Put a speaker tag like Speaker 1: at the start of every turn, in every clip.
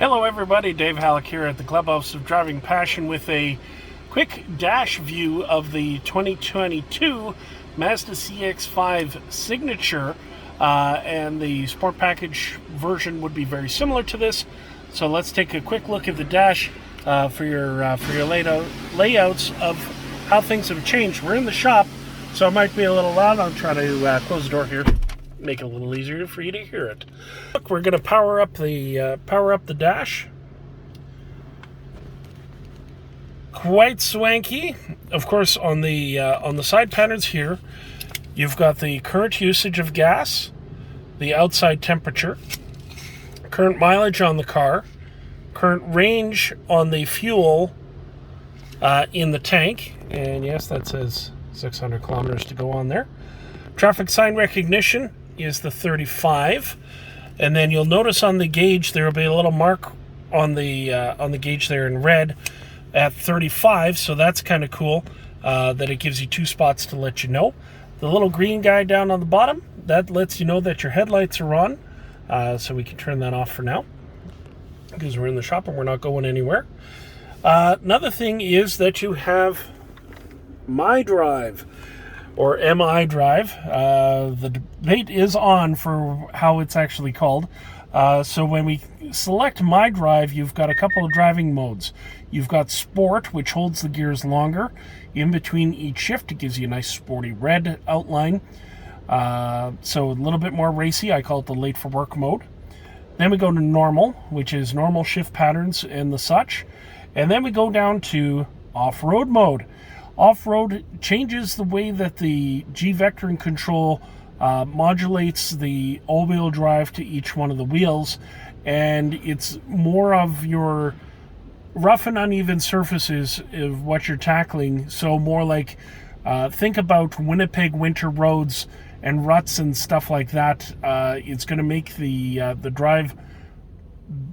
Speaker 1: Hello everybody, Dave Halleck here at the Clubhouse of Driving Passion with a quick dash view of the 2022 Mazda CX-5 Signature, and the Sport Package version would be very similar to this. So let's take a quick look at the dash for your layouts of how things have changed. We're in the shop, so it might be a little loud. I'll try to close the door here, make it a little easier for you to hear it. Look, we're going to power up the dash. Quite swanky. Of course, on the side patterns here, you've got the current usage of gas, the outside temperature, current mileage on the car, current range on the fuel in the tank, and yes, that says 600 kilometers to go on there. Traffic sign recognition is the 35, and then you'll notice on the gauge there will be a little mark on the gauge there in red at 35, so that's kind of cool that it gives you two spots to let you know. The little green guy down on the bottom, that lets you know that your headlights are on, so we can turn that off for now because we're in the shop and we're not going anywhere. Another thing is that you have My Drive, or MI Drive. The debate is on for how it's actually called. So when we select My Drive, you've got a couple of driving modes. You've got Sport, which holds the gears longer. In between each shift, it gives you a nice sporty red outline. So a little bit more racy. I call it the late for work mode. Then we go to Normal, which is normal shift patterns and the such. And then we go down to Off-Road mode. Off-road changes the way that the G-vectoring control modulates the all-wheel drive to each one of the wheels, and it's more of your rough and uneven surfaces of what you're tackling. So more like think about Winnipeg winter roads and ruts and stuff like that. It's going to make the drive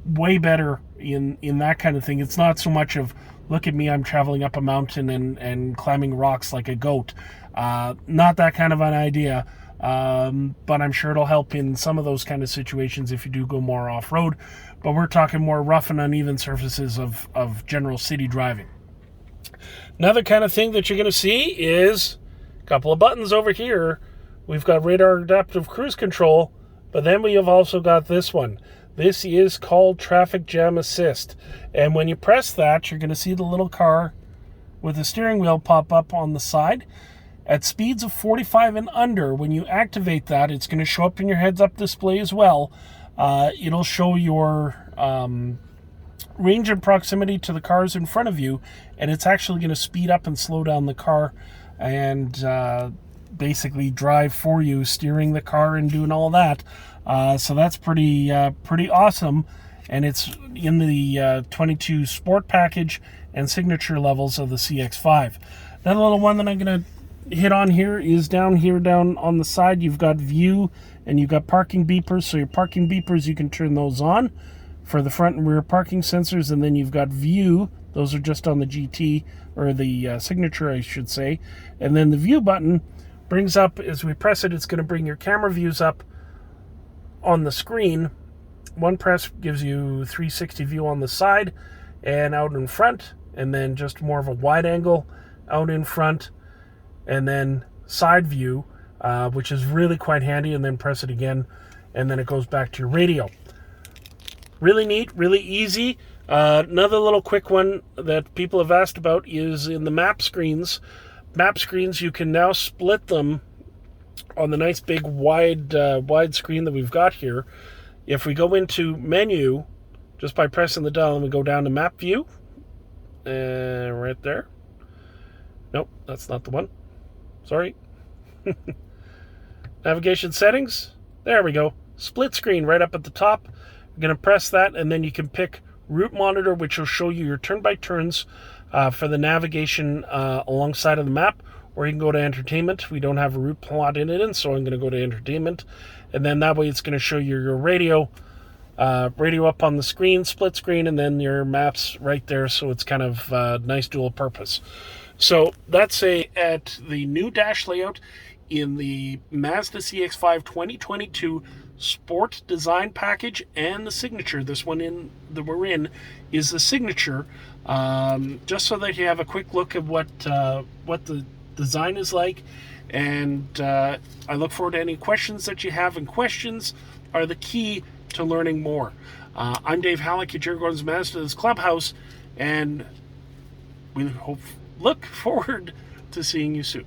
Speaker 1: way better in that kind of thing. It's not so much of, look at me, I'm traveling up a mountain and climbing rocks like a goat. Not that kind of an idea, but I'm sure it'll help in some of those kind of situations if you do go more off-road. But we're talking more rough and uneven surfaces of general city driving. Another kind of thing that you're going to see is a couple of buttons over here. We've got radar adaptive cruise control, but then we have also got this one. This is called Traffic Jam Assist. And when you press that, you're going to see the little car with the steering wheel pop up on the side. At speeds of 45 and under, when you activate that, it's going to show up in your heads-up display as well. It'll show your range and proximity to the cars in front of you, and it's actually going to speed up and slow down the car and basically drive for you, steering the car and doing all that. So that's pretty awesome, and it's in the 22 Sport Package and Signature levels of the CX-5. Another little one that I'm going to hit on here is down on the side. You've got View and you've got parking beepers. So your parking beepers, you can turn those on for the front and rear parking sensors, and then you've got View. Those are just on the GT, or the Signature, I should say. And then the View button brings up, as we press it, it's going to bring your camera views up on the screen. One press gives you 360 view on the side and out in front, and then just more of a wide angle out in front, and then side view, which is really quite handy, and then press it again, and then it goes back to your radio. Really neat, really easy. Another little quick one that people have asked about is in the map screens. Map screens, you can now split them on the nice big wide screen that we've got here. If we go into menu, just by pressing the dial, and we go down to map view, right there. Nope, that's not the one. Sorry. Navigation settings. There we go. Split screen right up at the top. You're going to press that, and then you can pick route monitor, which will show you your turn-by-turns for the navigation alongside of the map. Or you can go to entertainment. We don't have a route plot in it, so I'm going to go to entertainment. And then that way it's going to show you your radio up on the screen, split screen, and then your maps right there. So it's kind of nice dual purpose. So that's at the new dash layout in the Mazda CX-5 2022 Sport design package and the signature. This one that we're in is the signature, just so that you have a quick look at what the design is like. And I look forward to any questions that you have, and questions are the key to learning more. I'm Dave Halleck at Jerry Gordon's Mazda's Clubhouse, and we look forward to seeing you soon.